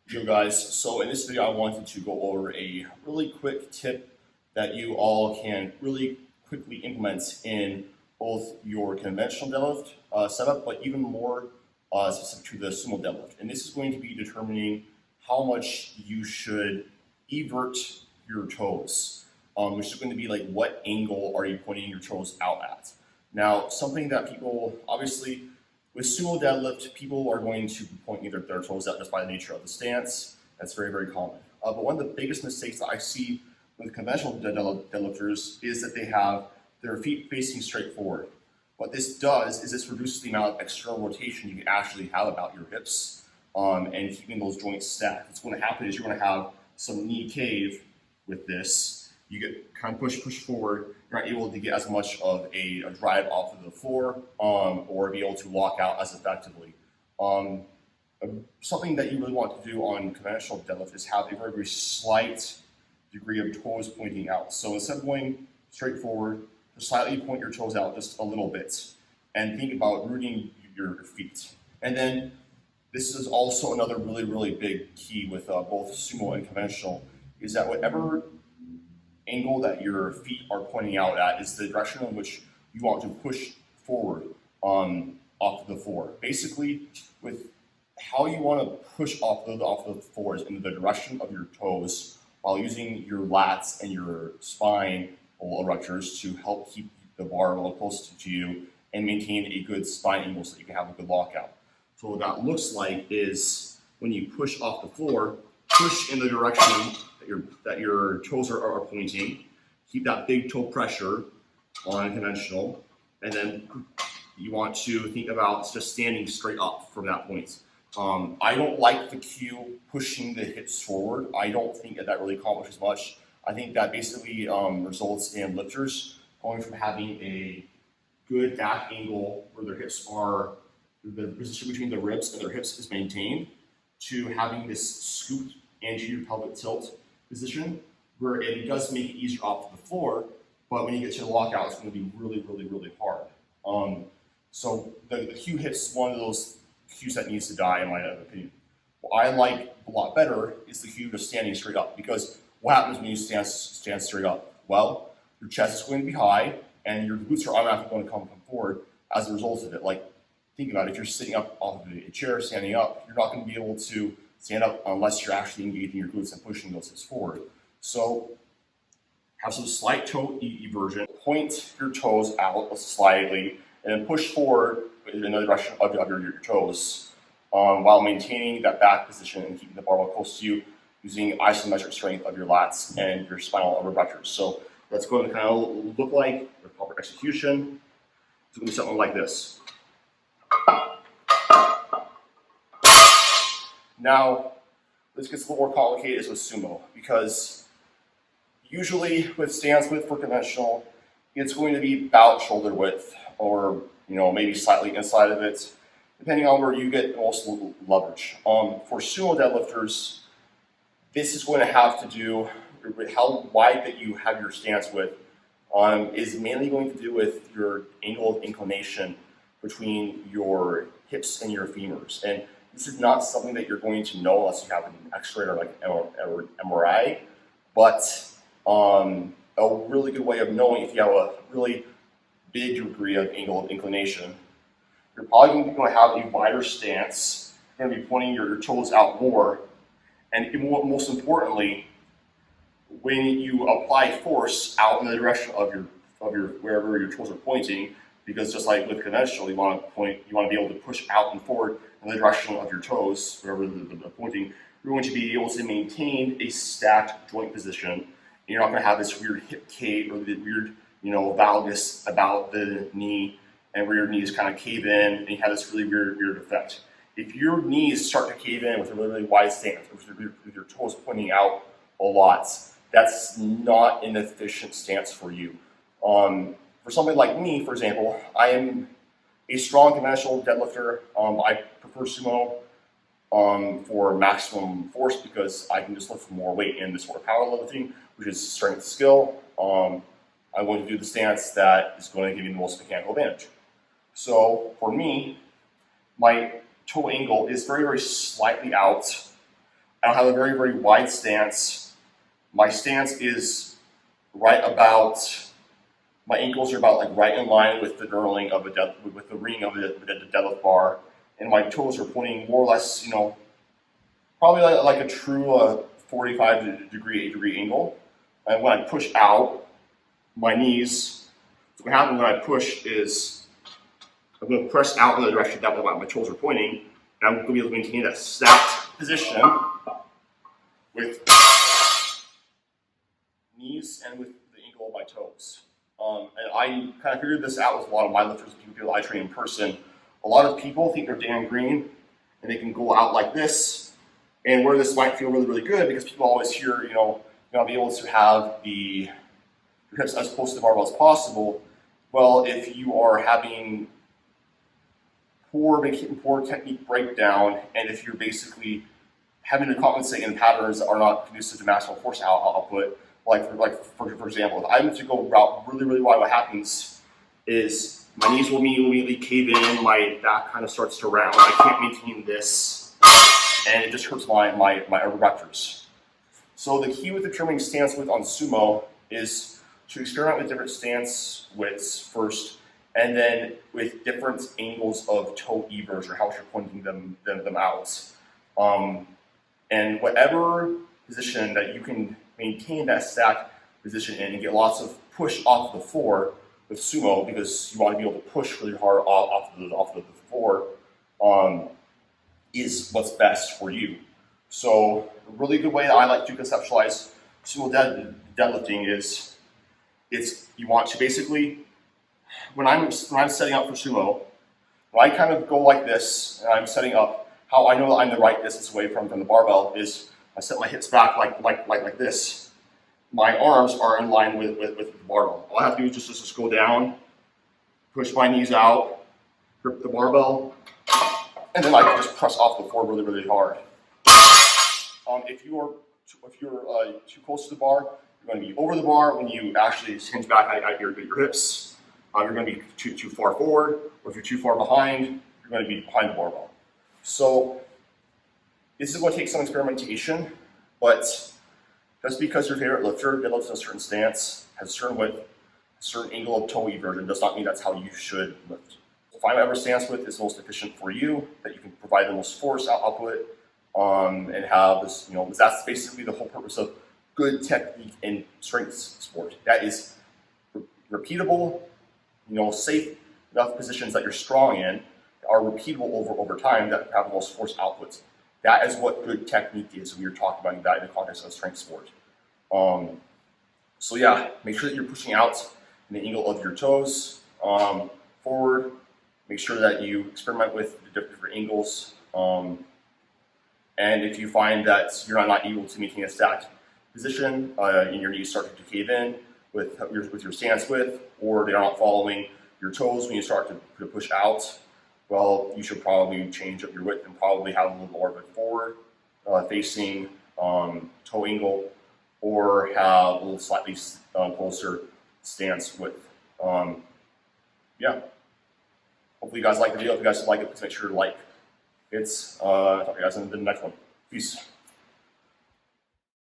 Yo guys, so in this video I wanted to go over a really quick tip that you all can really quickly implement in both your conventional deadlift setup, but even more specific to the sumo deadlift. And this is going to be determining how much you should evert your toes, which is going to be like what angle are you pointing your toes out at. Now, something that people obviously with sumo deadlift, people are going to be pointing their toes out just by the nature of the stance. That's very, very common. But one of the biggest mistakes that I see with conventional deadlifters is that they have their feet facing straight forward. What this does is this reduces the amount of external rotation you can actually have about your hips and keeping those joints stacked. What's going to happen is you're going to have some knee cave with this. You get kind of push forward. You're not able to get as much of a drive off of the floor or be able to lock out as effectively. Something that you really want to do on conventional deadlift is have a very, very slight degree of toes pointing out. So instead of going straight forward, just slightly point your toes out just a little bit and think about rooting your feet. And then this is also another really, really big key with both sumo and conventional is that whatever angle that your feet are pointing out at is the direction in which you want to push forward off the floor. Basically, with how you want to push off the floor is in the direction of your toes while using your lats and your spine erectors to help keep the bar real close to you and maintain a good spine angle so that you can have a good lockout. So what that looks like is when you push off the floor, push in the direction that your toes are pointing. Keep that big toe pressure on conventional, and then you want to think about just standing straight up from that point. I don't like the cue pushing the hips forward. I don't think that really accomplishes much. I think that basically results in lifters going from having a good back angle where their hips are, the position between the ribs and their hips is maintained, to having this scooped anterior pelvic tilt position where it does make it easier off the floor, but when you get to the lockout, it's going to be really, really, really hard. So the cue hips is one of those cues that needs to die, in my opinion. What I like a lot better is the cue of standing straight up, because what happens when you stand straight up? Well, your chest is going to be high, and your glutes are automatically going to come forward as a result of it. Like, think about it, if you're sitting up off of a chair, standing up, you're not going to be able to stand up unless you're actually engaging your glutes and pushing those hips forward. So have some slight toe eversion. Point your toes out slightly and then push forward in the direction of your toes while maintaining that back position and keeping the barbell close to you using isometric strength of your lats and your spinal erectors. So that's going to kind of look like the proper execution. It's going to be something like this. Now, this gets a little more complicated with sumo, because usually with stance width for conventional, it's going to be about shoulder width or maybe slightly inside of it, depending on where you get the most leverage. For sumo deadlifters, this is going to have to do with how wide that you have your stance width is mainly going to do with your angle of inclination between your hips and your femurs. And this is not something that you're going to know unless you have an X-ray or like an MRI, but a really good way of knowing if you have a really big degree of angle of inclination. You're probably going to have a wider stance. You're going to be pointing your toes out more, and most importantly, when you apply force out in the direction of your wherever your toes are pointing, because just like with conventional, you want to be able to push out and forward in the direction of your toes, wherever they're pointing. You're going to be able to maintain a stacked joint position. You're not going to have this weird hip cave or the weird, valgus about the knee, and where your knees kind of cave in, and you have this really weird effect. If your knees start to cave in with a really, really wide stance, with your toes pointing out a lot, that's not an efficient stance for you. For somebody like me, for example, I am a strong conventional deadlifter. I prefer sumo for maximum force because I can just lift more weight in this sort of powerlifting, which is strength skill. I'm going to do the stance that is going to give you the most mechanical advantage. So for me, my toe angle is very, very slightly out. I don't have a very, very wide stance. My stance is right about, my ankles are about like right in line with the knurling of with the ring of the deadlift bar, and my toes are pointing more or less, probably like a true 45 degree angle. And when I push out, my knees, so what happens when I push is I'm going to press out in the direction that my toes are pointing, and I'm going to be able to maintain that stacked position with knees and with the ankle of my toes. And I kind of figured this out with a lot of my lifters and people I train in person. A lot of people think they're Dan Green, and they can go out like this, and where this might feel really, really good because people always hear, be able to have your hips as close to the barbell as possible. Well, if you are having poor technique breakdown, and if you're basically having to compensate in patterns that are not conducive to maximal force output, for example, if I'm to go out really, really wide, what happens is my knees will immediately cave in, my back kind of starts to round, I can't maintain this, and it just hurts my abductors. So the key with determining stance width on sumo is to experiment with different stance widths first, and then with different angles of toe eversion, or how you're pointing them out. And whatever position that you can maintain that stacked position in and get lots of push off the floor with sumo, because you want to be able to push really hard off the floor, is what's best for you. So a really good way that I like to conceptualize sumo deadlifting is, you want to basically, when I'm setting up for sumo, when I kind of go like this and I'm setting up, how I know that I'm the right distance away from the barbell is I set my hips back like this. My arms are in line with the barbell. All I have to do is just go down, push my knees out, grip the barbell, and then I can just press off the floor really, really hard. If you're too close to the bar, you're going to be over the bar. When you actually hinge back at your hips, you're going to be too far forward, or if you're too far behind, you're going to be behind the barbell. So this is going to take some experimentation, but just because your favorite lifter deadlifts in a certain stance, has a certain width, a certain angle of toe eversion, does not mean that's how you should lift. So find whatever stance width is most efficient for you, that you can provide the most force output, and have this, that's basically the whole purpose of good technique in strength sport. That is repeatable, safe enough positions that you're strong in are repeatable over time, that have the most force outputs. That is what good technique is when you're talking about that in the context of strength sport. So yeah, make sure that you're pushing out in the angle of your toes forward. Make sure that you experiment with the different angles. And if you find that you're not able to maintain a stacked position and your knees start to cave in with your stance width, or they're not following your toes when you start to push out, well, you should probably change up your width and probably have a little more of a forward facing toe angle, or have a little slightly closer stance width. Yeah. Hopefully you guys like the video. If you guys like it, please make sure to like it. Talk to you guys in the next one. Peace.